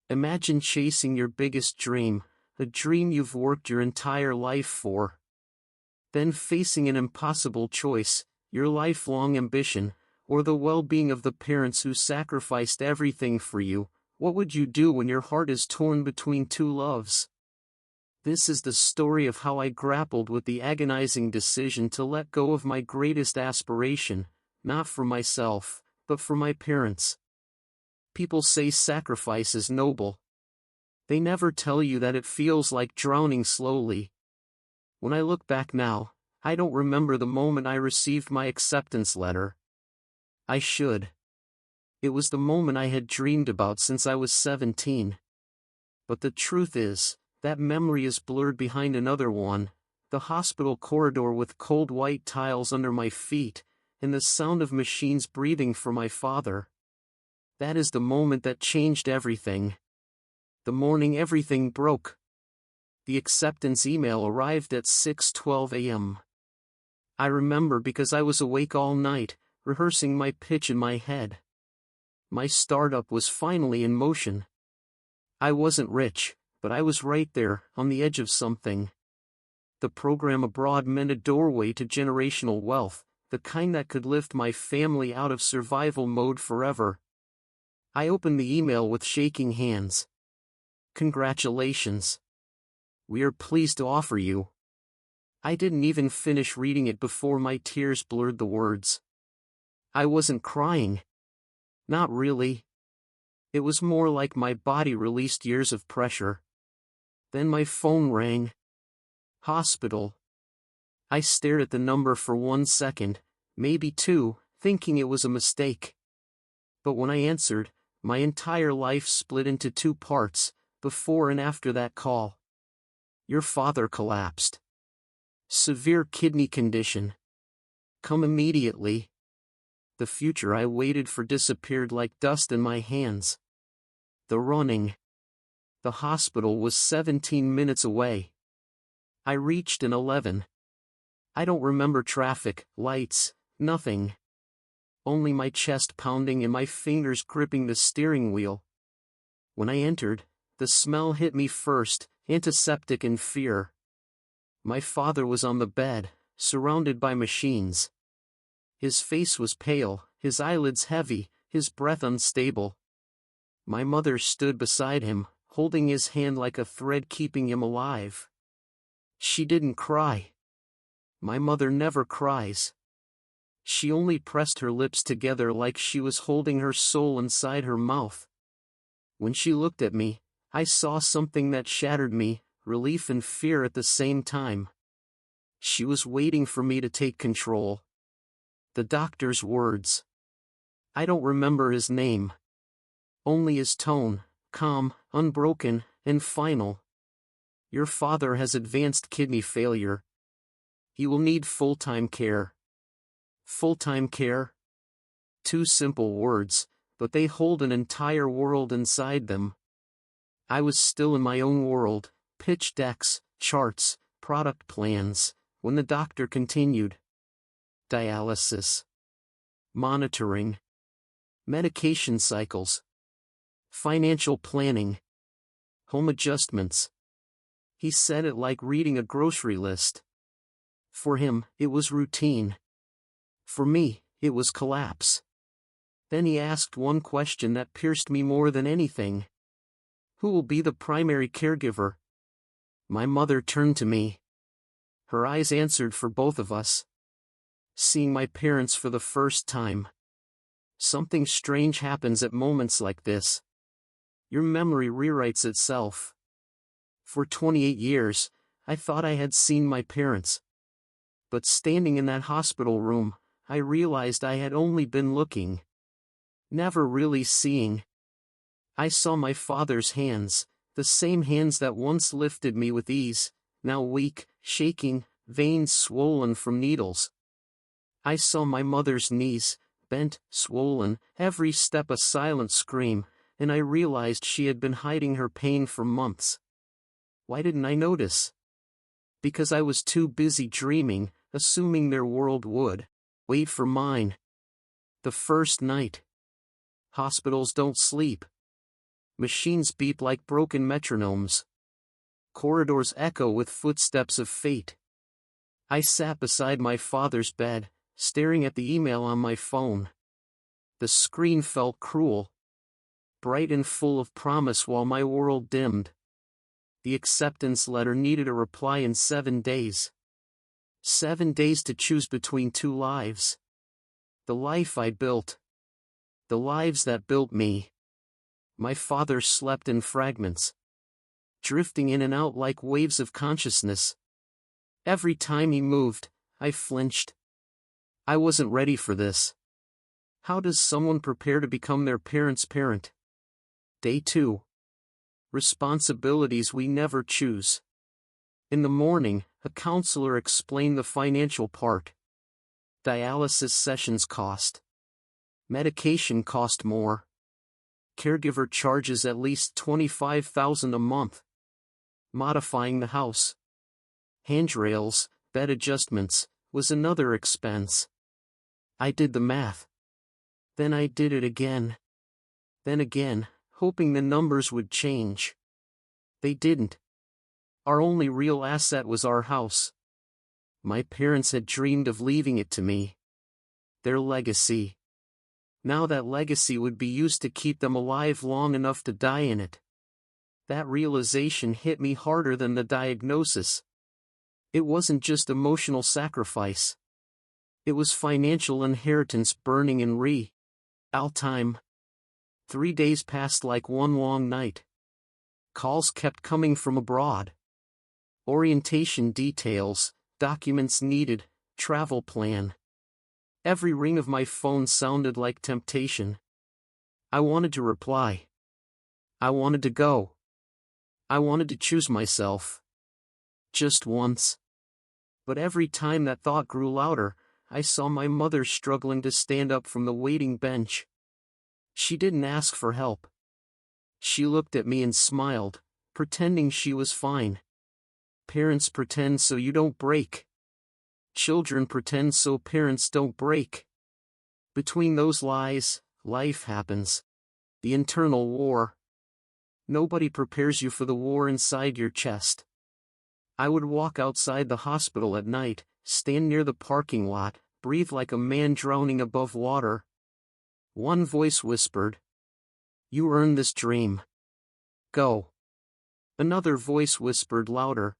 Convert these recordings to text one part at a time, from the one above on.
Imagine chasing your biggest dream, a dream you've worked your entire life for. Then facing an impossible choice, your lifelong ambition, or the well-being of the parents who sacrificed everything for you. What would you do when your heart is torn between two loves? This is the story of how I grappled with the agonizing decision to let go of my greatest aspiration, not for myself, but for my parents. People say sacrifice is noble. They never tell you that it feels like drowning slowly. When I look back now, I don't remember the moment I received my acceptance letter. I should. It was the moment I had dreamed about since I was 17. But the truth is, that memory is blurred behind another one, the hospital corridor with cold white tiles under my feet, and the sound of machines breathing for my father. That is the moment that changed everything. The morning everything broke. The acceptance email arrived at 6:12 a.m. I remember because I was awake all night, rehearsing my pitch in my head. My startup was finally in motion. I wasn't rich, but I was right there, on the edge of something. The program abroad meant a doorway to generational wealth, the kind that could lift my family out of survival mode forever. I opened the email with shaking hands. Congratulations. We are pleased to offer you. I didn't even finish reading it before my tears blurred the words. I wasn't crying. Not really. It was more like my body released years of pressure. Then my phone rang. Hospital. I stared at the number for 1 second, maybe 2, thinking it was a mistake. But when I answered, my entire life split into 2 parts, before and after that call. Your father collapsed. Severe kidney condition. Come immediately. The future I waited for disappeared like dust in my hands. The running. The hospital was 17 minutes away. I reached in 11. I don't remember traffic, lights, nothing. Only my chest pounding and my fingers gripping the steering wheel. When I entered, the smell hit me first, antiseptic and fear. My father was on the bed, surrounded by machines. His face was pale, his eyelids heavy, his breath unstable. My mother stood beside him, holding his hand like a thread keeping him alive. She didn't cry. My mother never cries. She only pressed her lips together like she was holding her soul inside her mouth. When she looked at me, I saw something that shattered me, relief and fear at the same time. She was waiting for me to take control. The doctor's words. I don't remember his name. Only his tone, calm, unbroken, and final. Your father has advanced kidney failure. He will need full-time care. Full-time care? 2 simple words, but they hold an entire world inside them. I was still in my own world, pitch decks, charts, product plans, when the doctor continued. Dialysis. Monitoring. Medication cycles. Financial planning. Home adjustments. He said it like reading a grocery list. For him, it was routine. For me, it was collapse. Then he asked one question that pierced me more than anything. Who will be the primary caregiver? My mother turned to me. Her eyes answered for both of us. Seeing my parents for the first time. Something strange happens at moments like this. Your memory rewrites itself. For 28 years, I thought I had seen my parents. But standing in that hospital room, I realized I had only been looking. Never really seeing. I saw my father's hands, the same hands that once lifted me with ease, now weak, shaking, veins swollen from needles. I saw my mother's knees, bent, swollen, every step a silent scream, and I realized she had been hiding her pain for months. Why didn't I notice? Because I was too busy dreaming, assuming their world would wait for mine. The first night. Hospitals don't sleep. Machines beep like broken metronomes. Corridors echo with footsteps of fate. I sat beside my father's bed, staring at the email on my phone. The screen felt cruel, bright and full of promise while my world dimmed. The acceptance letter needed a reply in 7 days. 7 days to choose between two lives. The life I built. The lives that built me. My father slept in fragments, drifting in and out like waves of consciousness. Every time he moved, I flinched. I wasn't ready for this. How does someone prepare to become their parent's parent? Day 2. Responsibilities we never choose. In the morning, a counselor explained the financial part. Dialysis sessions cost. Medication cost more. Caregiver charges at least $25,000 a month. Modifying the house. Handrails, bed adjustments, was another expense. I did the math. Then I did it again. Then again, hoping the numbers would change. They didn't. Our only real asset was our house. My parents had dreamed of leaving it to me. Their legacy. Now that legacy would be used to keep them alive long enough to die in it. That realization hit me harder than the diagnosis. It wasn't just emotional sacrifice. It was financial inheritance burning in real time. 3 days passed like one long night. Calls kept coming from abroad. Orientation details, documents needed, travel plan. Every ring of my phone sounded like temptation. I wanted to reply. I wanted to go. I wanted to choose myself. Just once. But every time that thought grew louder, I saw my mother struggling to stand up from the waiting bench. She didn't ask for help. She looked at me and smiled, pretending she was fine. Parents pretend so you don't break. Children pretend so parents don't break. Between those lies, life happens. The internal war. Nobody prepares you for the war inside your chest. I would walk outside the hospital at night, stand near the parking lot, breathe like a man drowning above water. One voice whispered, "You earned this dream. Go." Another voice whispered louder,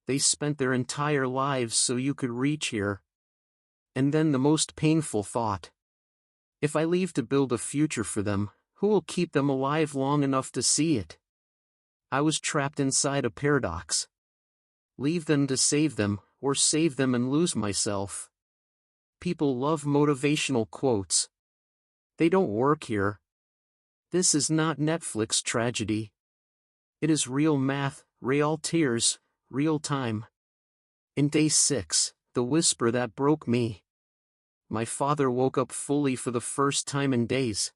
"They spent their entire lives so you could reach here." And then the most painful thought. If I leave to build a future for them, who will keep them alive long enough to see it? I was trapped inside a paradox. Leave them to save them, or save them and lose myself. People love motivational quotes. They don't work here. This is not Netflix tragedy. It is real math, real tears, real time. In day 6, the whisper that broke me. My father woke up fully for the first time in days.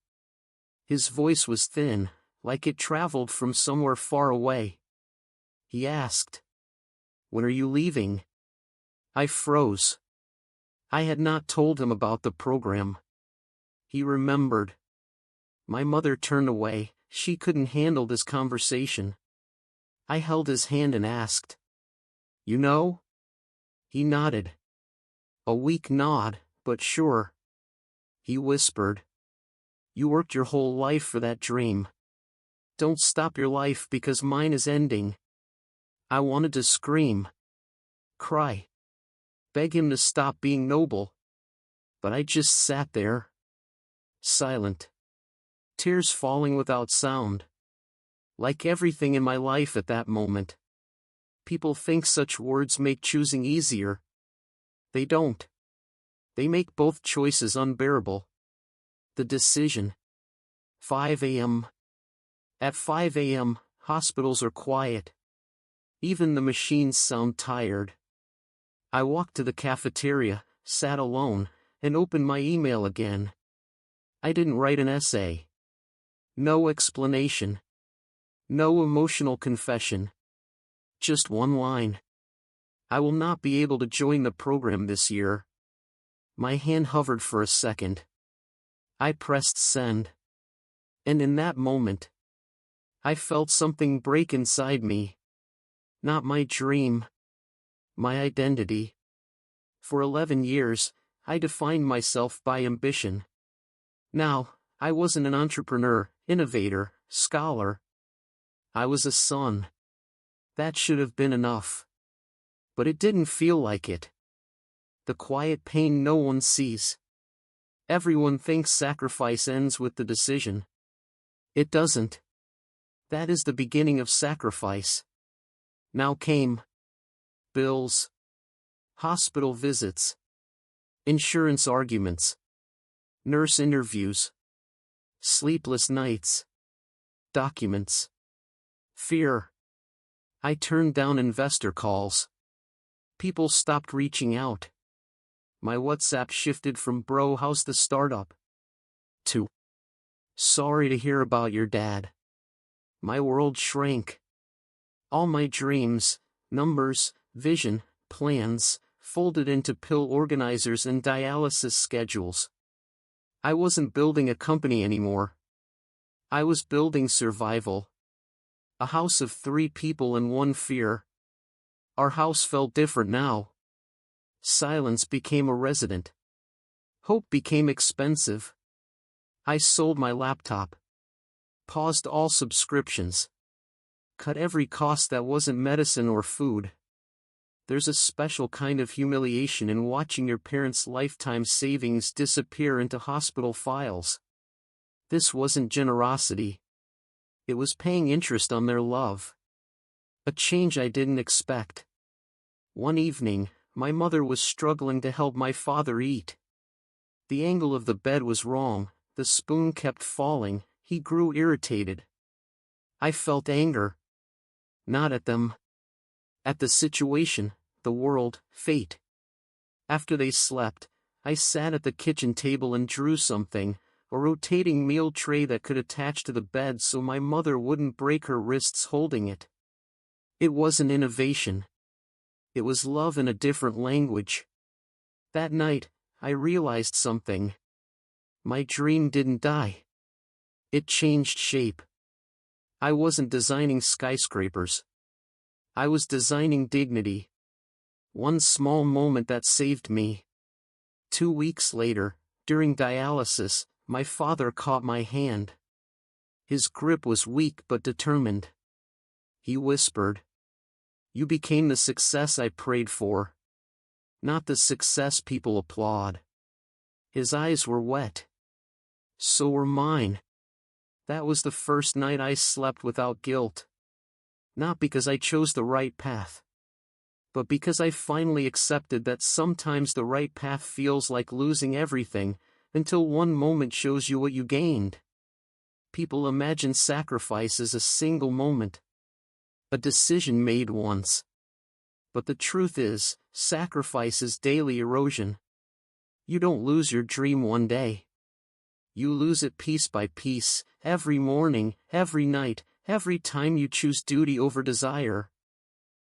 His voice was thin, like it traveled from somewhere far away. He asked, "When are you leaving?" I froze. I had not told him about the program. He remembered. My mother turned away, she couldn't handle this conversation. I held his hand and asked, "You know?" He nodded. A weak nod, but sure. He whispered, "You worked your whole life for that dream. Don't stop your life because mine is ending." I wanted to scream. Cry. Beg him to stop being noble. But I just sat there. Silent. Tears falling without sound. Like everything in my life at that moment. People think such words make choosing easier. They don't. They make both choices unbearable. The decision. 5 a.m. At 5 a.m., hospitals are quiet. Even the machines sound tired. I walked to the cafeteria, sat alone, and opened my email again. I didn't write an essay. No explanation. No emotional confession. Just one line. I will not be able to join the program this year. My hand hovered for a second. I pressed send. And in that moment, I felt something break inside me. Not my dream. My identity. For 11 years, I defined myself by ambition. Now, I wasn't an entrepreneur, innovator, scholar. I was a son. That should have been enough. But it didn't feel like it. The quiet pain no one sees. Everyone thinks sacrifice ends with the decision. It doesn't. That is the beginning of sacrifice. Now came bills, hospital visits, insurance arguments, nurse interviews, sleepless nights, documents, fear. I turned down investor calls. People stopped reaching out. My WhatsApp shifted from "Bro, how's the startup?" to "Sorry to hear about your dad." My world shrank. All my dreams, numbers, vision, plans, folded into pill organizers and dialysis schedules. I wasn't building a company anymore. I was building survival. A house of 3 people and 1 fear. Our house felt different now. Silence became a resident. Hope became expensive. I sold my laptop. Paused all subscriptions. Cut every cost that wasn't medicine or food. There's a special kind of humiliation in watching your parents' lifetime savings disappear into hospital files. This wasn't generosity. It was paying interest on their love. A change I didn't expect. One evening, my mother was struggling to help my father eat. The angle of the bed was wrong, the spoon kept falling, he grew irritated. I felt anger. Not at them. At the situation, the world, fate. After they slept, I sat at the kitchen table and drew something, a rotating meal tray that could attach to the bed so my mother wouldn't break her wrists holding it. It wasn't innovation. It was love in a different language. That night, I realized something. My dream didn't die. It changed shape. I wasn't designing skyscrapers. I was designing dignity. One small moment that saved me. 2 weeks later, during dialysis, my father caught my hand. His grip was weak but determined. He whispered, "You became the success I prayed for. Not the success people applaud." His eyes were wet. So were mine. That was the first night I slept without guilt. Not because I chose the right path, but because I finally accepted that sometimes the right path feels like losing everything, until one moment shows you what you gained. People imagine sacrifice as a single moment. A decision made once. But the truth is, sacrifice is daily erosion. You don't lose your dream one day. You lose it piece by piece, every morning, every night, every time you choose duty over desire.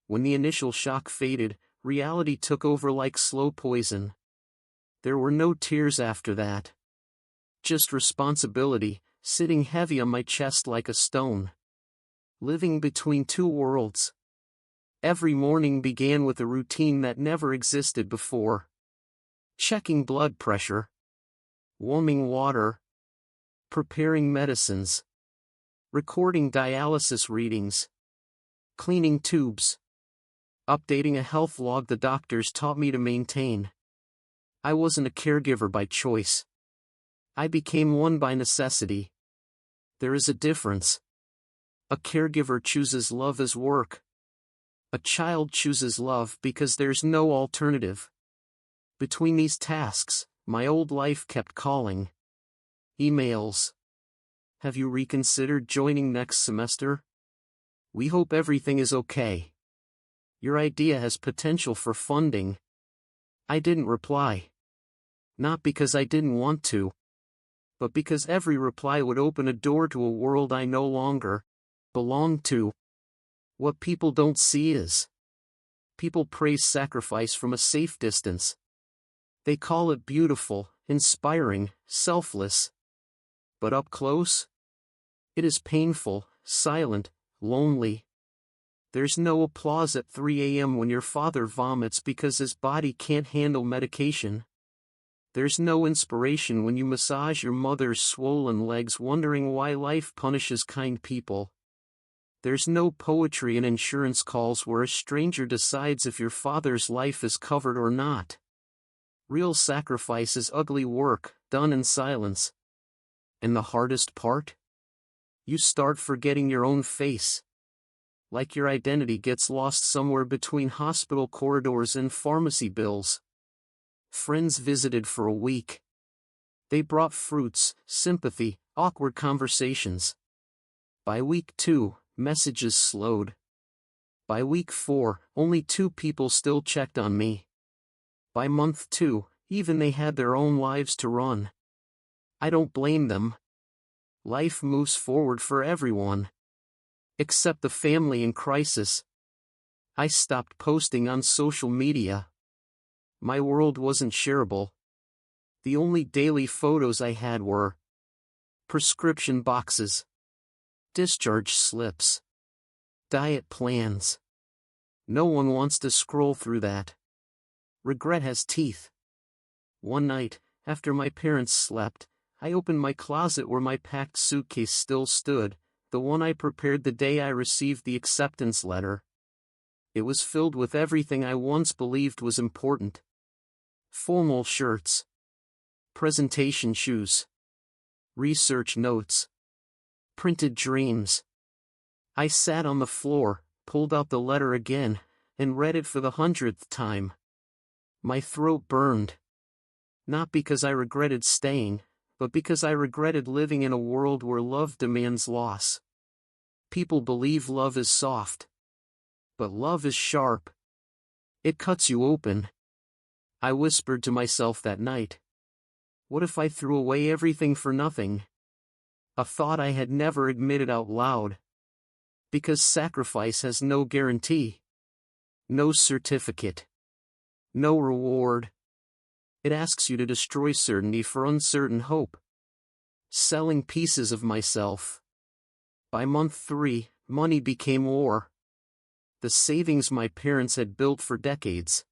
When the initial shock faded, reality took over like slow poison. There were no tears after that. Just responsibility, sitting heavy on my chest like a stone. Living between 2 worlds. Every morning began with a routine that never existed before. Checking blood pressure. Warming water. Preparing medicines. Recording dialysis readings. Cleaning tubes. Updating a health log the doctors taught me to maintain. I wasn't a caregiver by choice. I became one by necessity. There is a difference. A caregiver chooses love as work. A child chooses love because there's no alternative. Between these tasks, my old life kept calling. Emails. "Have you reconsidered joining next semester? We hope everything is okay. Your idea has potential for funding." I didn't reply. Not because I didn't want to, but because every reply would open a door to a world I no longer belonged to. What people don't see is, people praise sacrifice from a safe distance. They call it beautiful, inspiring, selfless. But up close, it is painful, silent, lonely. There's no applause at 3 a.m. when your father vomits because his body can't handle medication. There's no inspiration when you massage your mother's swollen legs wondering why life punishes kind people. There's no poetry in insurance calls where a stranger decides if your father's life is covered or not. Real sacrifice is ugly work, done in silence. And the hardest part? You start forgetting your own face. Like your identity gets lost somewhere between hospital corridors and pharmacy bills. Friends visited for a week. They brought fruits, sympathy, awkward conversations. By week 2, messages slowed. By week 4, only 2 people still checked on me. By month 2, even they had their own lives to run. I don't blame them. Life moves forward for everyone. Except the family in crisis. I stopped posting on social media. My world wasn't shareable. The only daily photos I had were prescription boxes, discharge slips, diet plans. No one wants to scroll through that. Regret has teeth. One night, after my parents slept, I opened my closet where my packed suitcase still stood, the one I prepared the day I received the acceptance letter. It was filled with everything I once believed was important. Formal shirts, presentation shoes, research notes, printed dreams. I sat on the floor, pulled out the letter again, and read it for the 100th time. My throat burned. Not because I regretted staying, but because I regretted living in a world where love demands loss. People believe love is soft. But love is sharp. It cuts you open. I whispered to myself that night. What if I threw away everything for nothing? A thought I had never admitted out loud. Because sacrifice has no guarantee. No certificate. No reward. It asks you to destroy certainty for uncertain hope. Selling pieces of myself. By month 3, money became war. The savings my parents had built for decades,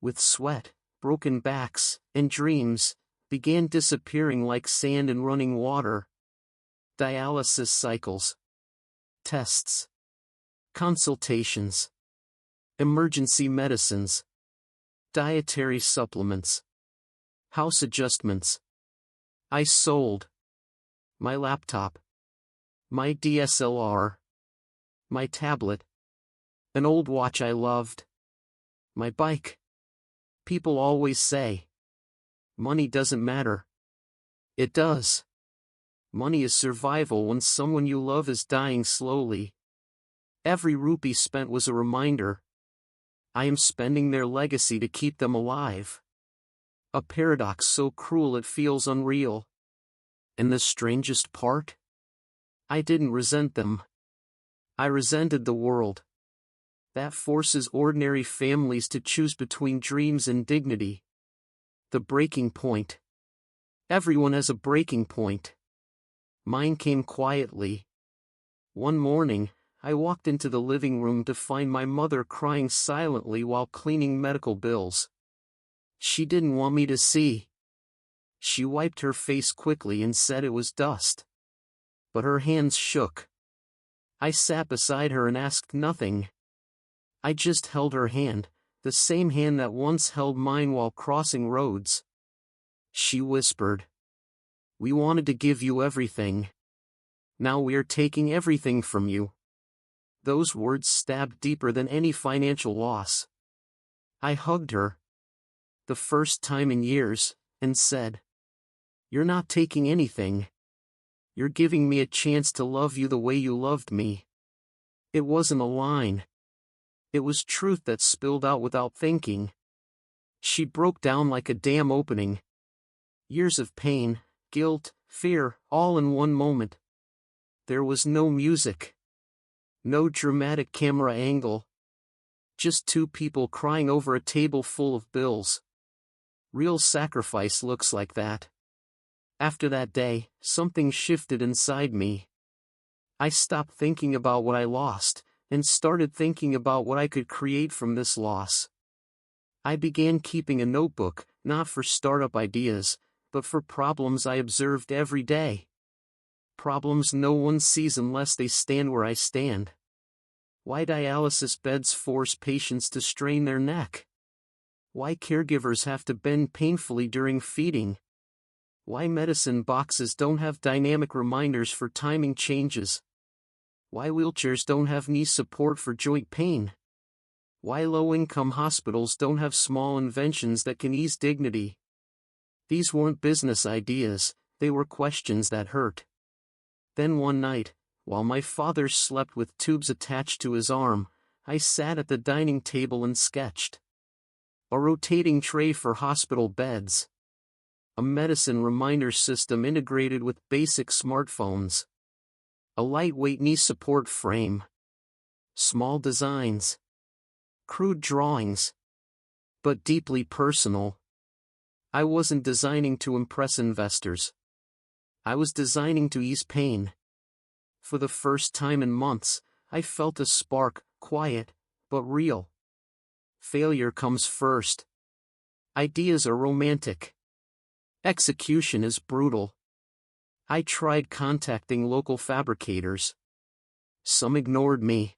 with sweat, broken backs, and dreams, began disappearing like sand in running water. Dialysis cycles. Tests. Consultations. Emergency medicines. Dietary supplements. House adjustments. I sold my laptop, my DSLR, my tablet, an old watch I loved, my bike. People always say, money doesn't matter. It does. Money is survival when someone you love is dying slowly. Every rupee spent was a reminder. I am spending their legacy to keep them alive. A paradox so cruel it feels unreal. And the strangest part? I didn't resent them. I resented the world. That forces ordinary families to choose between dreams and dignity. The breaking point. Everyone has a breaking point. Mine came quietly. One morning, I walked into the living room to find my mother crying silently while cleaning medical bills. She didn't want me to see. She wiped her face quickly and said it was dust. But her hands shook. I sat beside her and asked nothing. I just held her hand, the same hand that once held mine while crossing roads. She whispered, "We wanted to give you everything. Now we are taking everything from you." Those words stabbed deeper than any financial loss. I hugged her, the first time in years, and said, "You're not taking anything. You're giving me a chance to love you the way you loved me." It wasn't a line. It was truth that spilled out without thinking. She broke down like a dam opening. Years of pain, guilt, fear, all in one moment. There was no music. No dramatic camera angle. Just 2 people crying over a table full of bills. Real sacrifice looks like that. After that day, something shifted inside me. I stopped thinking about what I lost, and started thinking about what I could create from this loss. I began keeping a notebook, not for startup ideas, but for problems I observed every day. Problems no one sees unless they stand where I stand. Why dialysis beds force patients to strain their neck? Why caregivers have to bend painfully during feeding? Why medicine boxes don't have dynamic reminders for timing changes? Why wheelchairs don't have knee support for joint pain? Why low-income hospitals don't have small inventions that can ease dignity? These weren't business ideas, they were questions that hurt. Then one night, while my father slept with tubes attached to his arm, I sat at the dining table and sketched. A rotating tray for hospital beds. A medicine reminder system integrated with basic smartphones. A lightweight knee support frame. Small designs. Crude drawings. But deeply personal. I wasn't designing to impress investors. I was designing to ease pain. For the first time in months, I felt a spark, quiet, but real. Failure comes first. Ideas are romantic. Execution is brutal. I tried contacting local fabricators. Some ignored me.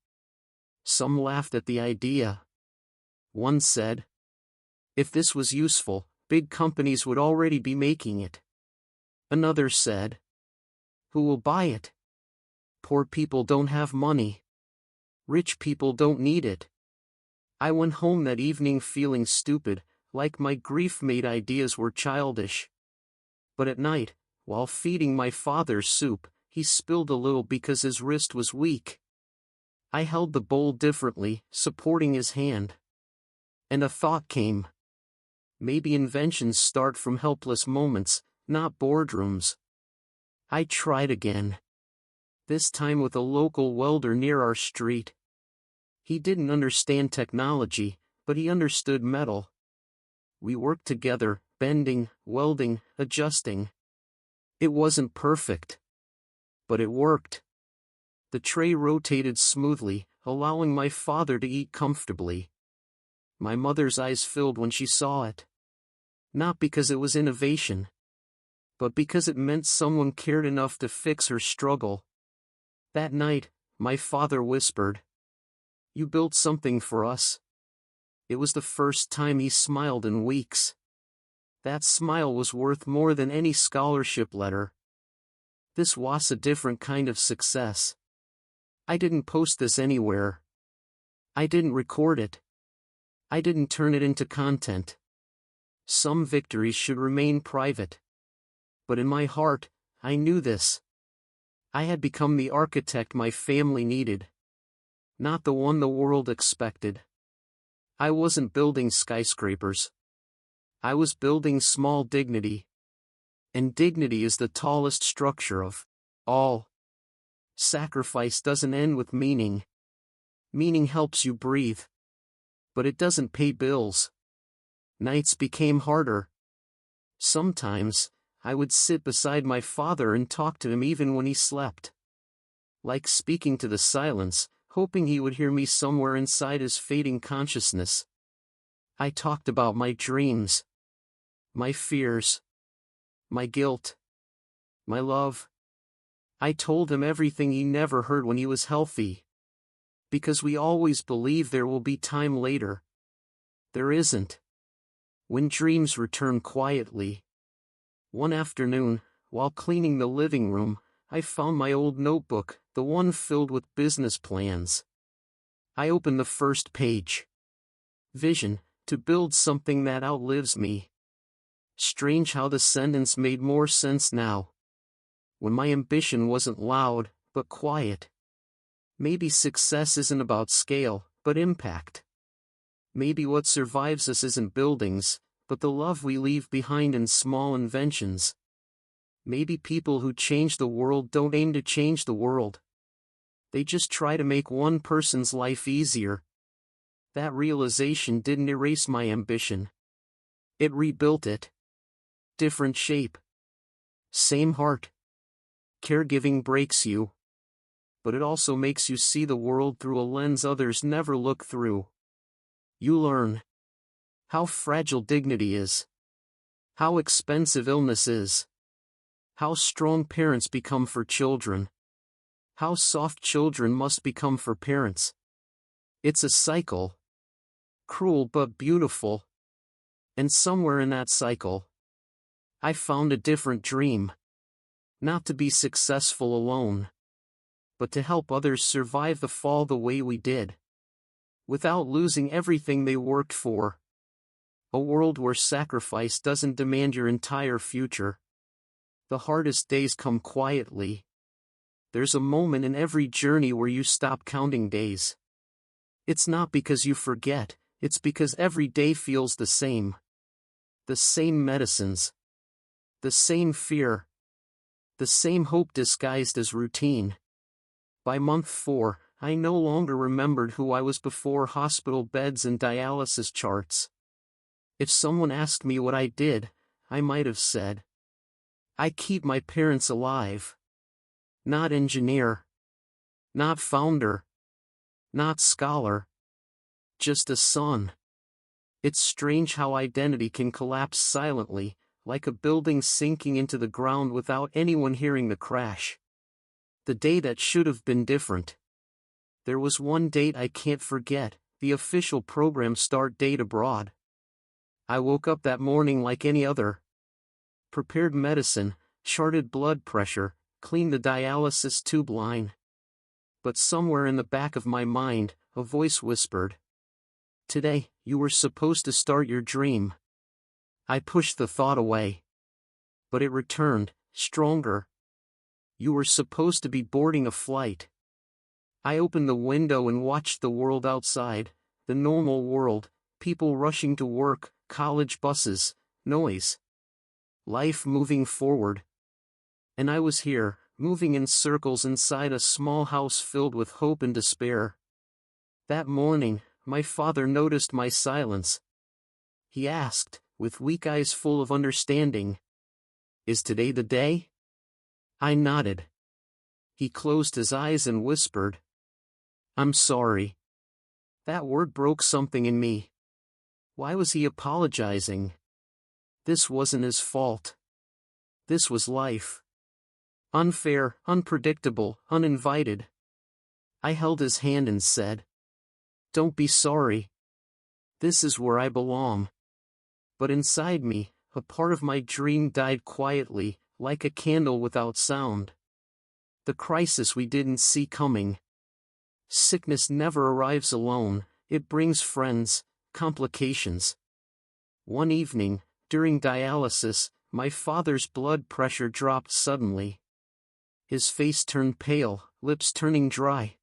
Some laughed at the idea. One said, "If this was useful, big companies would already be making it." Another said, "Who will buy it? Poor people don't have money. Rich people don't need it." I went home that evening feeling stupid, like my grief-made ideas were childish. But at night, while feeding my father soup, he spilled a little because his wrist was weak. I held the bowl differently, supporting his hand. And a thought came. Maybe inventions start from helpless moments, not boardrooms. I tried again. This time with a local welder near our street. He didn't understand technology, but he understood metal. We worked together, bending, welding, adjusting. It wasn't perfect. But it worked. The tray rotated smoothly, allowing my father to eat comfortably. My mother's eyes filled when she saw it. Not because it was innovation, but because it meant someone cared enough to fix her struggle. That night, my father whispered, "You built something for us." It was the first time he smiled in weeks. That smile was worth more than any scholarship letter. This was a different kind of success. I didn't post this anywhere. I didn't record it. I didn't turn it into content. Some victories should remain private. But in my heart, I knew this. I had become the architect my family needed. Not the one the world expected. I wasn't building skyscrapers. I was building small dignity. And dignity is the tallest structure of all. Sacrifice doesn't end with meaning. Meaning helps you breathe. But it doesn't pay bills. Nights became harder. Sometimes, I would sit beside my father and talk to him even when he slept. Like speaking to the silence, hoping he would hear me somewhere inside his fading consciousness. I talked about my dreams. My fears. My guilt. My love. I told him everything he never heard when he was healthy. Because we always believe there will be time later. There isn't. When dreams return quietly. One afternoon, while cleaning the living room, I found my old notebook, the one filled with business plans. I opened the first page. Vision, to build something that outlives me. Strange how the sentence made more sense now. When my ambition wasn't loud, but quiet. Maybe success isn't about scale, but impact. Maybe what survives us isn't buildings, but the love we leave behind in small inventions. Maybe people who change the world don't aim to change the world. They just try to make one person's life easier. That realization didn't erase my ambition. It rebuilt it. Different shape. Same heart. Caregiving breaks you. but it also makes you see the world through a lens others never look through. You learn how fragile dignity is, how expensive illness is, how strong parents become for children, how soft children must become for parents. It's a cycle, cruel but beautiful. And somewhere in that cycle, I found a different dream. Not to be successful alone, but to help others survive the fall the way we did, without losing everything they worked for. A world where sacrifice doesn't demand your entire future. The hardest days come quietly. There's a moment in every journey where you stop counting days. It's not because you forget, it's because every day feels the same. The same medicines. The same fear. The same hope disguised as routine. By month 4, I no longer remembered who I was before hospital beds and dialysis charts. If someone asked me what I did, I might have said, I keep my parents alive. Not engineer. Not founder. Not scholar. Just a son. It's strange how identity can collapse silently, like a building sinking into the ground without anyone hearing the crash. The day that should have been different. There was one date I can't forget, the official program start date abroad. I woke up that morning like any other. Prepared medicine, charted blood pressure, cleaned the dialysis tube line. But somewhere in the back of my mind, a voice whispered, today, you were supposed to start your dream. I pushed the thought away. But it returned, stronger. You were supposed to be boarding a flight. I opened the window and watched the world outside, the normal world, people rushing to work, college buses, noise. Life moving forward. And I was here, moving in circles inside a small house filled with hope and despair. That morning, my father noticed my silence. He asked, with weak eyes full of understanding, is today the day? I nodded. He closed his eyes and whispered, I'm sorry. That word broke something in me. Why was he apologizing? This wasn't his fault. This was life. Unfair, unpredictable, uninvited. I held his hand and said, don't be sorry. This is where I belong. But inside me, a part of my dream died quietly, like a candle without sound. The crisis we didn't see coming. Sickness never arrives alone, it brings friends, complications. One evening, during dialysis, my father's blood pressure dropped suddenly. His face turned pale, lips turning dry.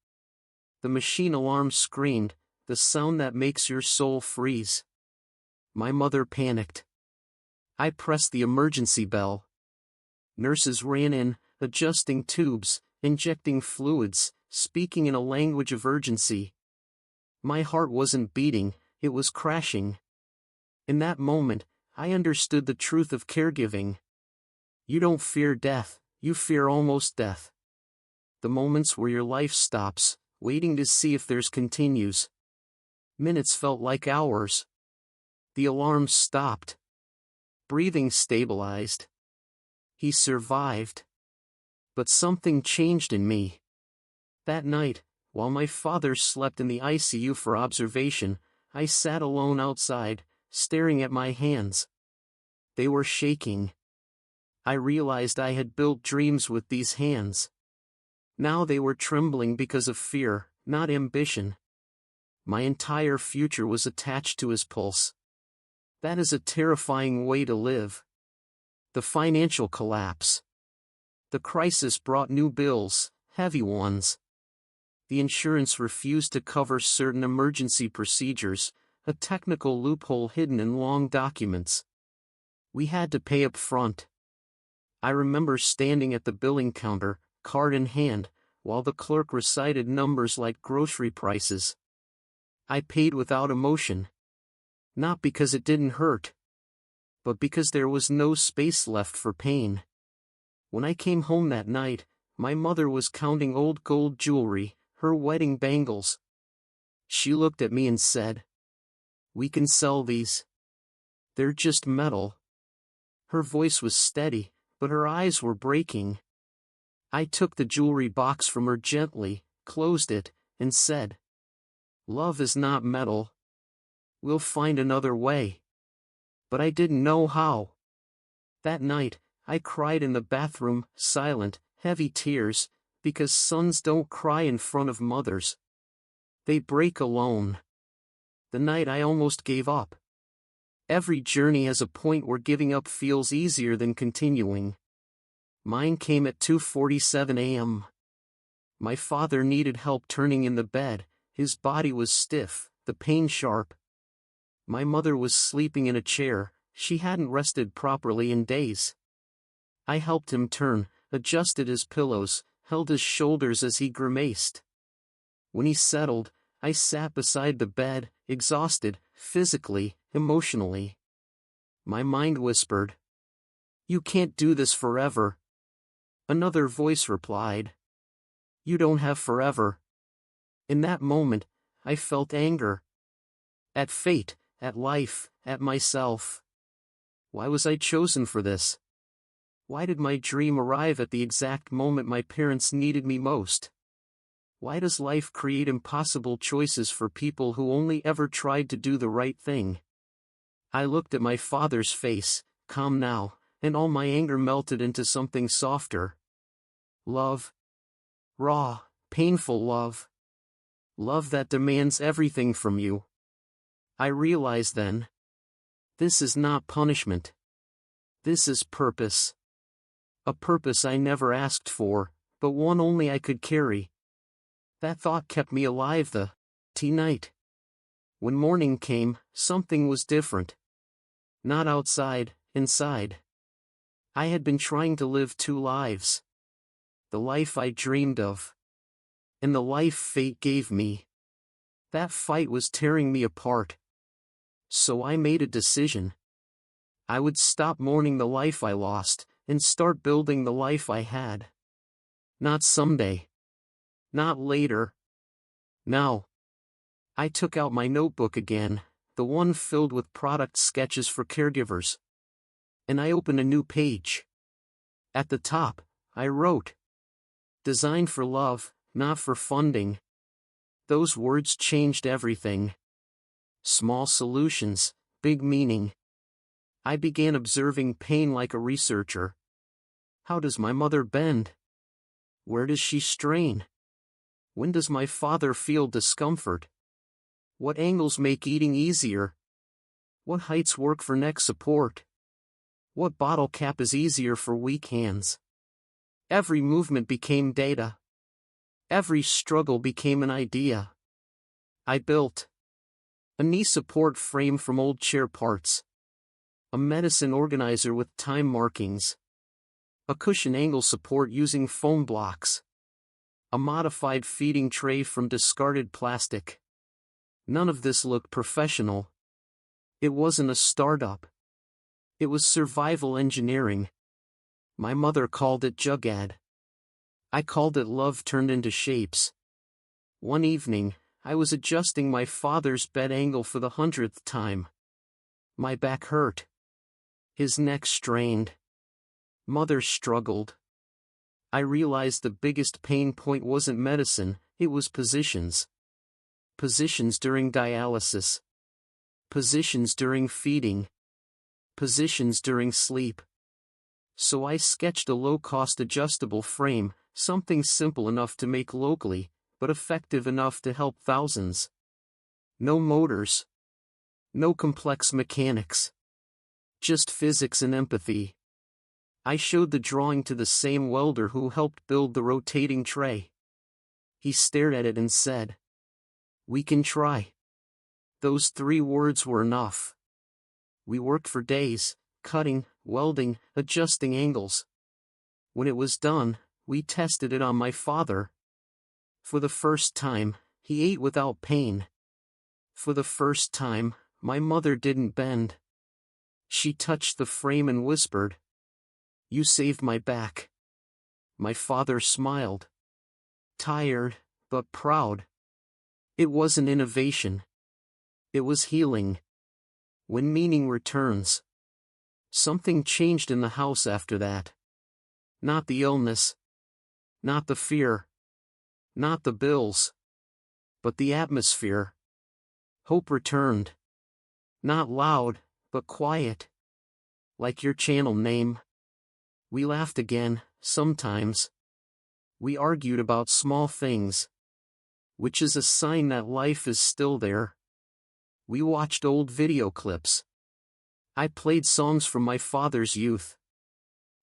The machine alarm screamed, the sound that makes your soul freeze. My mother panicked. I pressed the emergency bell. Nurses ran in, adjusting tubes, injecting fluids, speaking in a language of urgency. My heart wasn't beating, it was crashing. In that moment, I understood the truth of caregiving. You don't fear death, you fear almost death. The moments where your life stops, waiting to see if theirs continues. Minutes felt like hours. The alarm stopped. Breathing stabilized. He survived. But something changed in me. That night, while my father slept in the ICU for observation, I sat alone outside, staring at my hands. They were shaking. I realized I had built dreams with these hands. Now they were trembling because of fear, not ambition. My entire future was attached to his pulse. That is a terrifying way to live. The financial collapse. The crisis brought new bills, heavy ones. The insurance refused to cover certain emergency procedures, a technical loophole hidden in long documents. We had to pay up front. I remember standing at the billing counter, card in hand, while the clerk recited numbers like grocery prices. I paid without emotion. Not because it didn't hurt, but because there was no space left for pain. When I came home that night, My mother was counting old gold jewelry, her wedding bangles. She looked at me and said, "We can sell these. They're just metal." Her voice was steady, but her eyes were breaking. I took the jewelry box from her gently, closed it, and said, "Love is not metal. We'll find another way." But I didn't know how. That night, I cried in the bathroom, silent, heavy tears, because sons don't cry in front of mothers. They break alone. The night I almost gave up. Every journey has a point where giving up feels easier than continuing. Mine came at 2:47 a.m. My father needed help turning in the bed, his body was stiff, the pain sharp. My mother was sleeping in a chair, she hadn't rested properly in days. I helped him turn, adjusted his pillows, held his shoulders as he grimaced. When he settled, I sat beside the bed, exhausted, physically, emotionally. My mind whispered, "You can't do this forever." Another voice replied, "You don't have forever." In that moment, I felt anger. At fate, at life, at myself. Why was I chosen for this? Why did my dream arrive at the exact moment my parents needed me most? Why does life create impossible choices for people who only ever tried to do the right thing? I looked at my father's face, calm now, and all my anger melted into something softer. Love. Raw, painful love. Love that demands everything from you. I realized then. This is not punishment. This is purpose. A purpose I never asked for, but one only I could carry. That thought kept me alive the night. When morning came, something was different. Not outside, inside. I had been trying to live two lives. The life I dreamed of. And the life fate gave me. That fight was tearing me apart. So I made a decision. I would stop mourning the life I lost, and start building the life I had. Not someday. Not later. Now. I took out my notebook again, the one filled with product sketches for caregivers. And I opened a new page. At the top, I wrote, "Designed for love, not for funding." Those words changed everything. Small solutions, big meaning. I began observing pain like a researcher. How does my mother bend? Where does she strain? When does my father feel discomfort? What angles make eating easier? What heights work for neck support? What bottle cap is easier for weak hands? Every movement became data. Every struggle became an idea. I built a knee support frame from old chair parts. A medicine organizer with time markings. A cushion angle support using foam blocks. A modified feeding tray from discarded plastic. None of this looked professional. It wasn't a startup. It was survival engineering. My mother called it Jugad. I called it love turned into shapes. One evening, I was adjusting my father's bed angle for the 100th time. My back hurt. His neck strained. Mother struggled. I realized the biggest pain point wasn't medicine, it was positions. Positions during dialysis. Positions during feeding. Positions during sleep. So I sketched a low-cost adjustable frame, something simple enough to make locally, but effective enough to help thousands. No motors. No complex mechanics. Just physics and empathy. I showed the drawing to the same welder who helped build the rotating tray. He stared at it and said, "We can try." Those 3 words were enough. We worked for days, cutting, welding, adjusting angles. When it was done, we tested it on my father. For the first time, he ate without pain. For the first time, my mother didn't bend. She touched the frame and whispered, "You saved my back." My father smiled. Tired, but proud. It wasn't innovation. It was healing. When meaning returns. Something changed in the house after that. Not the illness. Not the fear. Not the bills. But the atmosphere. Hope returned. Not loud, but quiet. Like your channel name. We laughed again, sometimes. We argued about small things. Which is a sign that life is still there. We watched old video clips. I played songs from my father's youth.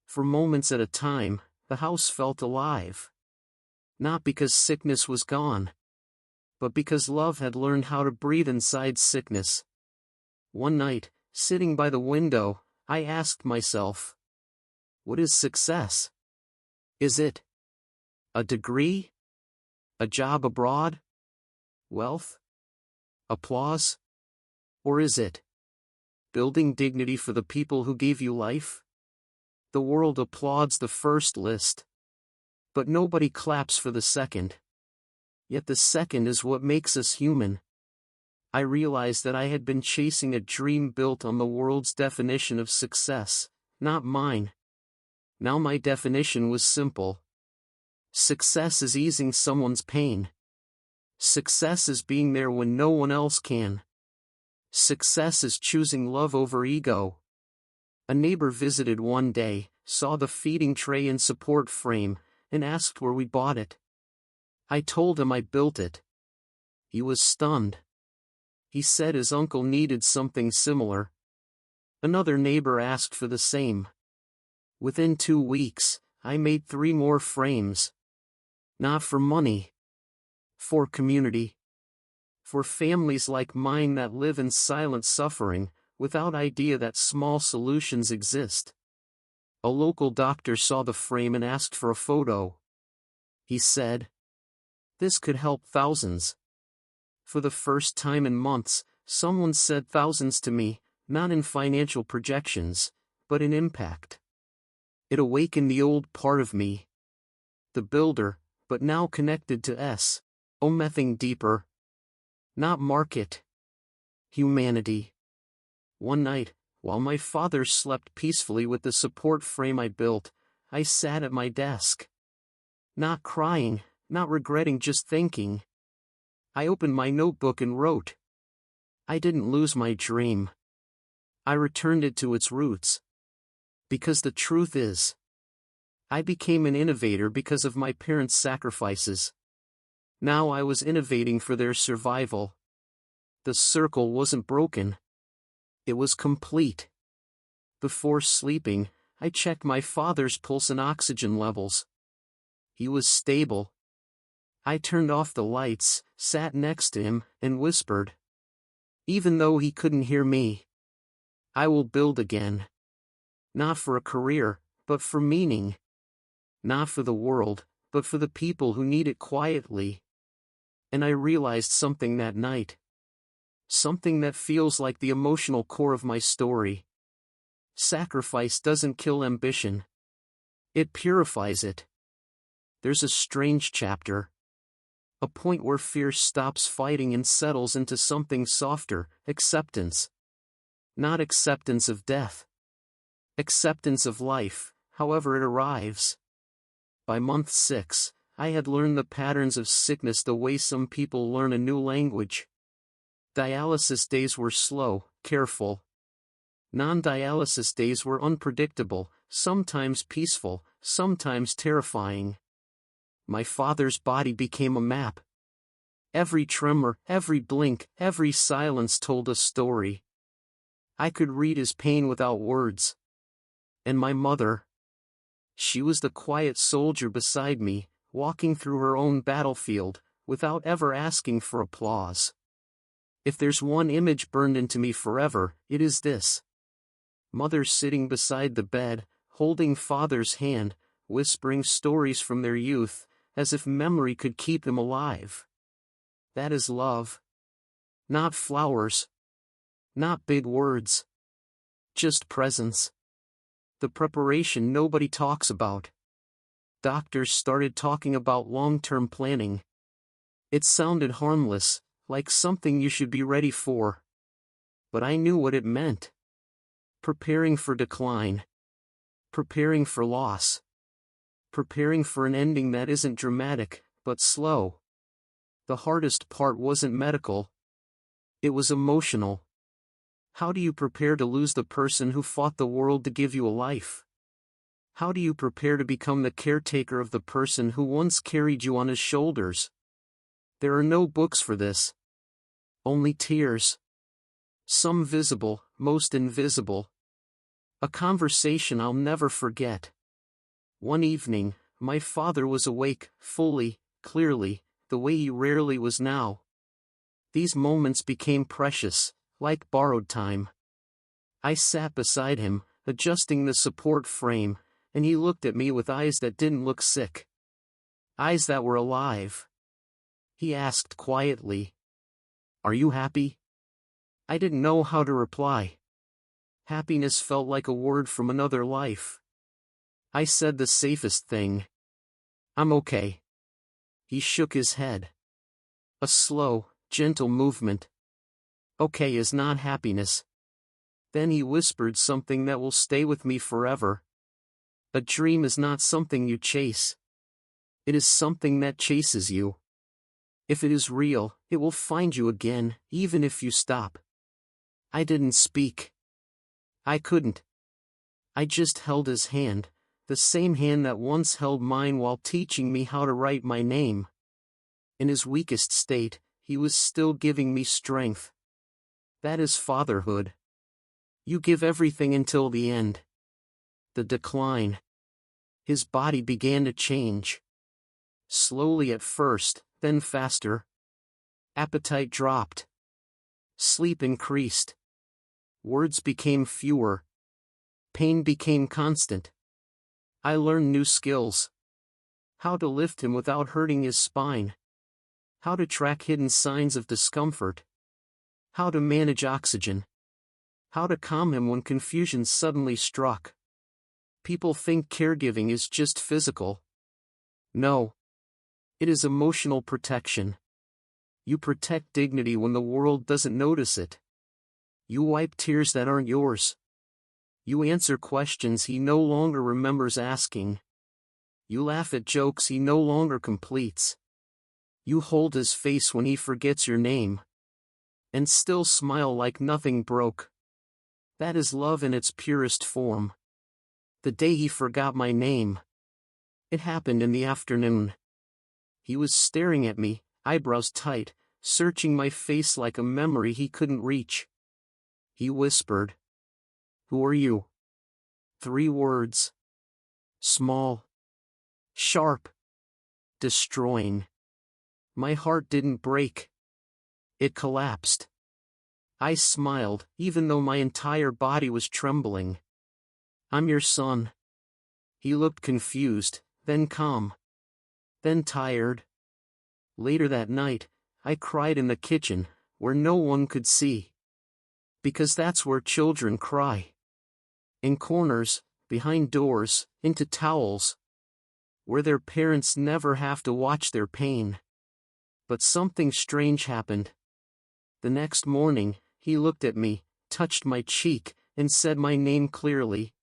For moments at a time, the house felt alive. Not because sickness was gone. But because love had learned how to breathe inside sickness. One night, sitting by the window, I asked myself, what is success? Is it a degree? A job abroad? Wealth? Applause? Or is it building dignity for the people who gave you life? The world applauds the first list. But nobody claps for the second. Yet the second is what makes us human. I realized that I had been chasing a dream built on the world's definition of success, not mine. Now my definition was simple. Success is easing someone's pain. Success is being there when no one else can. Success is choosing love over ego. A neighbor visited one day, saw the feeding tray and support frame, and asked where we bought it. I told him I built it. He was stunned. He said his uncle needed something similar. Another neighbor asked for the same. Within 2 weeks, I made 3 more frames. Not for money. For community. For families like mine that live in silent suffering, without idea that small solutions exist. A local doctor saw the frame and asked for a photo. He said, "This could help thousands." For the first time in months, someone said thousands to me, not in financial projections, but in impact. It awakened the old part of me. The builder, but now connected to moenting deeper. Not market. Humanity. One night, while my father slept peacefully with the support frame I built, I sat at my desk. Not crying, not regretting, just thinking. I opened my notebook and wrote. I didn't lose my dream. I returned it to its roots. Because the truth is, I became an innovator because of my parents' sacrifices. Now I was innovating for their survival. The circle wasn't broken. It was complete. Before sleeping, I checked my father's pulse and oxygen levels. He was stable. I turned off the lights, sat next to him, and whispered. Even though he couldn't hear me, I will build again. Not for a career, but for meaning. Not for the world, but for the people who need it quietly. And I realized something that night. Something that feels like the emotional core of my story. Sacrifice doesn't kill ambition. It purifies it. There's a strange chapter. A point where fear stops fighting and settles into something softer, acceptance. Not acceptance of death. Acceptance of life, however it arrives. By month 6, I had learned the patterns of sickness the way some people learn a new language. Dialysis days were slow, careful. Non-dialysis days were unpredictable, sometimes peaceful, sometimes terrifying. My father's body became a map. Every tremor, every blink, every silence told a story. I could read his pain without words. And my mother? She was the quiet soldier beside me, walking through her own battlefield, without ever asking for applause. If there's one image burned into me forever, it is this. Mother sitting beside the bed, holding father's hand, whispering stories from their youth, as if memory could keep them alive. That is love. Not flowers. Not big words. Just presence. The preparation nobody talks about. Doctors started talking about long-term planning. It sounded harmless, like something you should be ready for. But I knew what it meant. Preparing for decline. Preparing for loss. Preparing for an ending that isn't dramatic, but slow. The hardest part wasn't medical. It was emotional. How do you prepare to lose the person who fought the world to give you a life? How do you prepare to become the caretaker of the person who once carried you on his shoulders? There are no books for this. Only tears. Some visible, most invisible. A conversation I'll never forget. One evening, my father was awake, fully, clearly, the way he rarely was now. These moments became precious, like borrowed time. I sat beside him, adjusting the support frame, and he looked at me with eyes that didn't look sick. Eyes that were alive. He asked quietly, "Are you happy?" I didn't know how to reply. Happiness felt like a word from another life. I said the safest thing. "I'm okay." He shook his head. A slow, gentle movement. Okay is not happiness. Then he whispered something that will stay with me forever. A dream is not something you chase. It is something that chases you. If it is real, it will find you again, even if you stop. I didn't speak. I couldn't. I just held his hand, the same hand that once held mine while teaching me how to write my name. In his weakest state, he was still giving me strength. That is fatherhood. You give everything until the end. The decline. His body began to change. Slowly at first, then faster. Appetite dropped. Sleep increased. Words became fewer. Pain became constant. I learned new skills. How to lift him without hurting his spine. How to track hidden signs of discomfort. How to manage oxygen. How to calm him when confusion suddenly struck. People think caregiving is just physical. No. It is emotional protection. You protect dignity when the world doesn't notice it. You wipe tears that aren't yours. You answer questions he no longer remembers asking. You laugh at jokes he no longer completes. You hold his face when he forgets your name. And still smile like nothing broke. That is love in its purest form. The day he forgot my name. It happened in the afternoon. He was staring at me, eyebrows tight, searching my face like a memory he couldn't reach. He whispered, "Who are you?" 3 words. Small. Sharp. Destroying. My heart didn't break. It collapsed. I smiled, even though my entire body was trembling. "I'm your son." He looked confused, then calm. Then tired. Later that night, I cried in the kitchen, where no one could see. Because that's where children cry. In corners, behind doors, into towels. Where their parents never have to watch their pain. But something strange happened. The next morning, he looked at me, touched my cheek, and said my name clearly.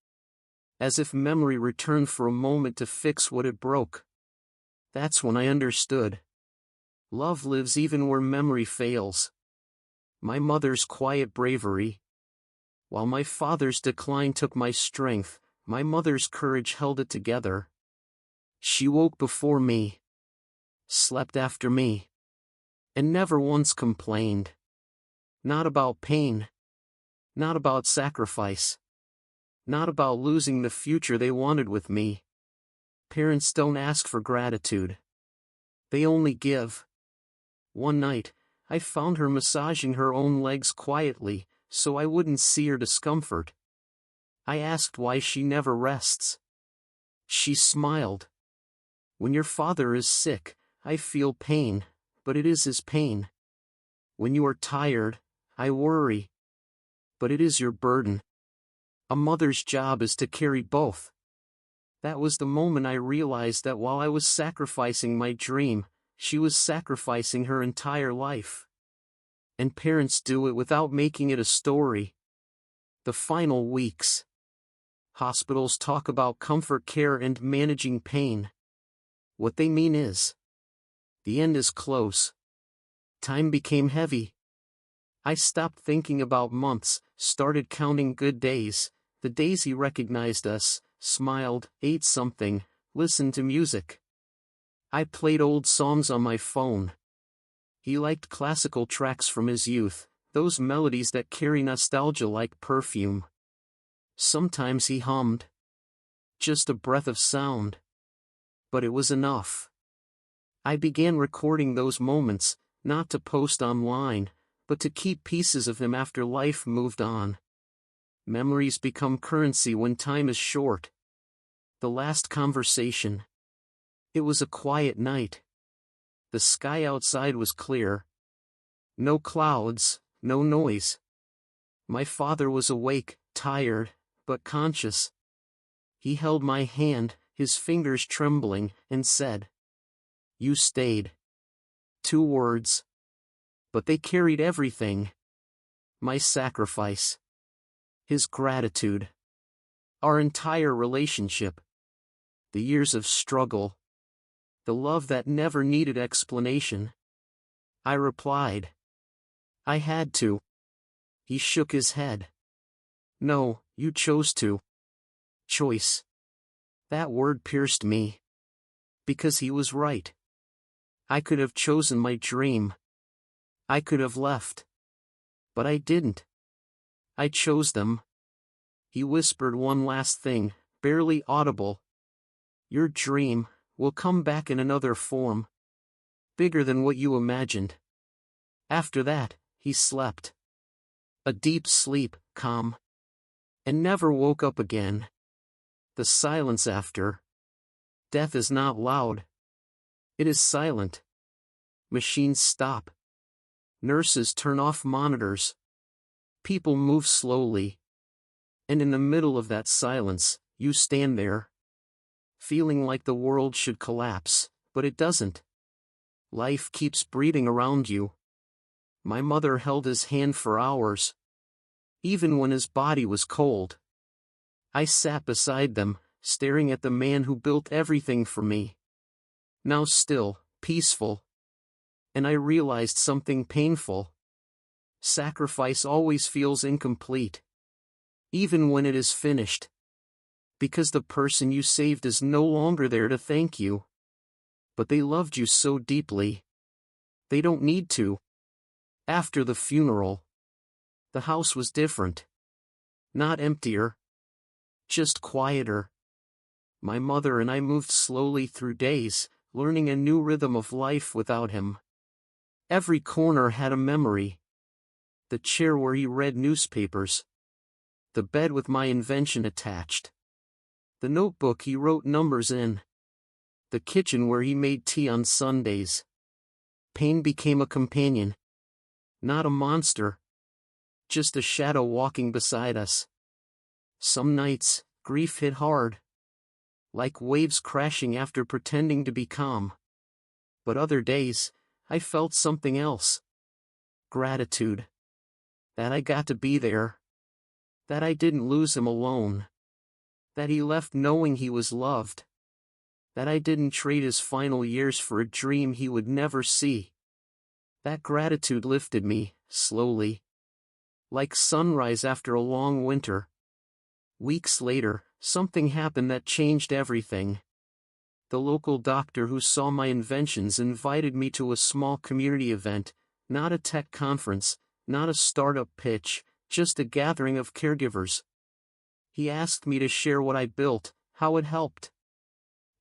As if memory returned for a moment to fix what it broke. That's when I understood. Love lives even where memory fails. My mother's quiet bravery. While my father's decline took my strength, my mother's courage held it together. She woke before me. Slept after me. And never once complained. Not about pain. Not about sacrifice. Not about losing the future they wanted with me. Parents don't ask for gratitude. They only give. One night, I found her massaging her own legs quietly, so I wouldn't see her discomfort. I asked why she never rests. She smiled. "When your father is sick, I feel pain, but it is his pain. When you are tired, I worry. But it is your burden. A mother's job is to carry both." That was the moment I realized that while I was sacrificing my dream, she was sacrificing her entire life. And parents do it without making it a story. The final weeks. Hospitals talk about comfort care and managing pain. What they mean is, the end is close. Time became heavy. I stopped thinking about months, started counting good days, the days he recognized us, smiled, ate something, listened to music. I played old songs on my phone. He liked classical tracks from his youth, those melodies that carry nostalgia like perfume. Sometimes he hummed. Just a breath of sound. But it was enough. I began recording those moments, not to post online, but to keep pieces of him after life moved on. Memories become currency when time is short. The last conversation. It was a quiet night. The sky outside was clear. No clouds, no noise. My father was awake, tired, but conscious. He held my hand, his fingers trembling, and said, "You stayed." 2 words. But they carried everything. My sacrifice. His gratitude. Our entire relationship. The years of struggle. The love that never needed explanation. I replied. I had to. He shook his head. No, you chose to. Choice. That word pierced me. Because he was right. I could have chosen my dream. I could have left. But I didn't. I chose them. He whispered one last thing, barely audible. Your dream will come back in another form. Bigger than what you imagined. After that, he slept. A deep sleep, calm. And never woke up again. The silence after. Death is not loud. It is silent. Machines stop. Nurses turn off monitors. People move slowly. And in the middle of that silence, you stand there. Feeling like the world should collapse, but it doesn't. Life keeps breathing around you. My mother held his hand for hours. Even when his body was cold. I sat beside them, staring at the man who built everything for me. Now still, peaceful. And I realized something painful. Sacrifice always feels incomplete. Even when it is finished. Because the person you saved is no longer there to thank you. But they loved you so deeply. They don't need to. After the funeral. The house was different. Not emptier. Just quieter. My mother and I moved slowly through days, learning a new rhythm of life without him. Every corner had a memory. The chair where he read newspapers. The bed with my invention attached. The notebook he wrote numbers in. The kitchen where he made tea on Sundays. Pain became a companion. Not a monster. Just a shadow walking beside us. Some nights, grief hit hard. Like waves crashing after pretending to be calm. But other days, I felt something else. Gratitude. That I got to be there. That I didn't lose him alone. That he left knowing he was loved. That I didn't trade his final years for a dream he would never see. That gratitude lifted me, slowly. Like sunrise after a long winter. Weeks later, something happened that changed everything. The local doctor who saw my inventions invited me to a small community event, not a tech conference, not a startup pitch, just a gathering of caregivers. He asked me to share what I built, how it helped.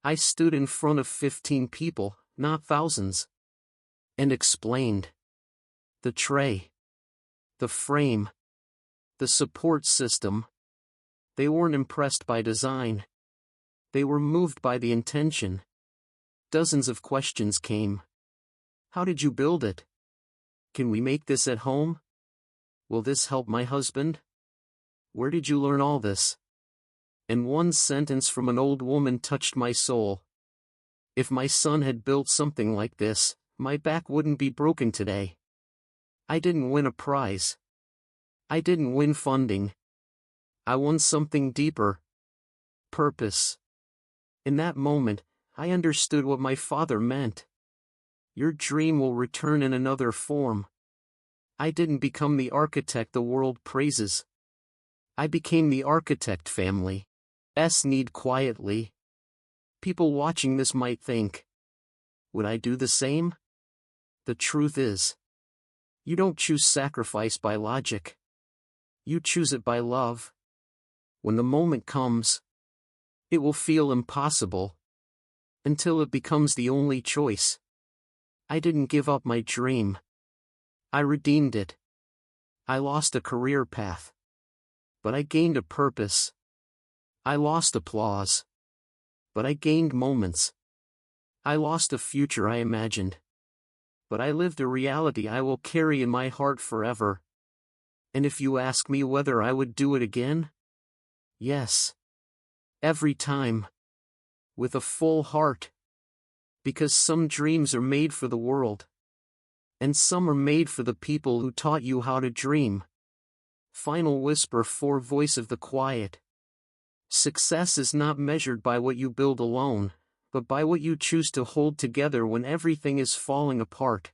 I stood in front of 15 people, not thousands. And explained. The tray. The frame. The support system. They weren't impressed by design. They were moved by the intention. Dozens of questions came. How did you build it? Can we make this at home? Will this help my husband? Where did you learn all this? And one sentence from an old woman touched my soul. If my son had built something like this, my back wouldn't be broken today. I didn't win a prize. I didn't win funding. I won something deeper. Purpose. In that moment, I understood what my father meant. Your dream will return in another form. I didn't become the architect the world praises. I became the architect family's need quietly. People watching this might think, would I do the same? The truth is, you don't choose sacrifice by logic. You choose it by love. When the moment comes, it will feel impossible, until it becomes the only choice. I didn't give up my dream. I redeemed it. I lost a career path, but I gained a purpose. I lost applause, but I gained moments. I lost a future I imagined, but I lived a reality I will carry in my heart forever. And if you ask me whether I would do it again? Yes. Every time. With a full heart. Because some dreams are made for the world. And some are made for the people who taught you how to dream. Final whisper for voice of the quiet. Success is not measured by what you build alone, but by what you choose to hold together when everything is falling apart.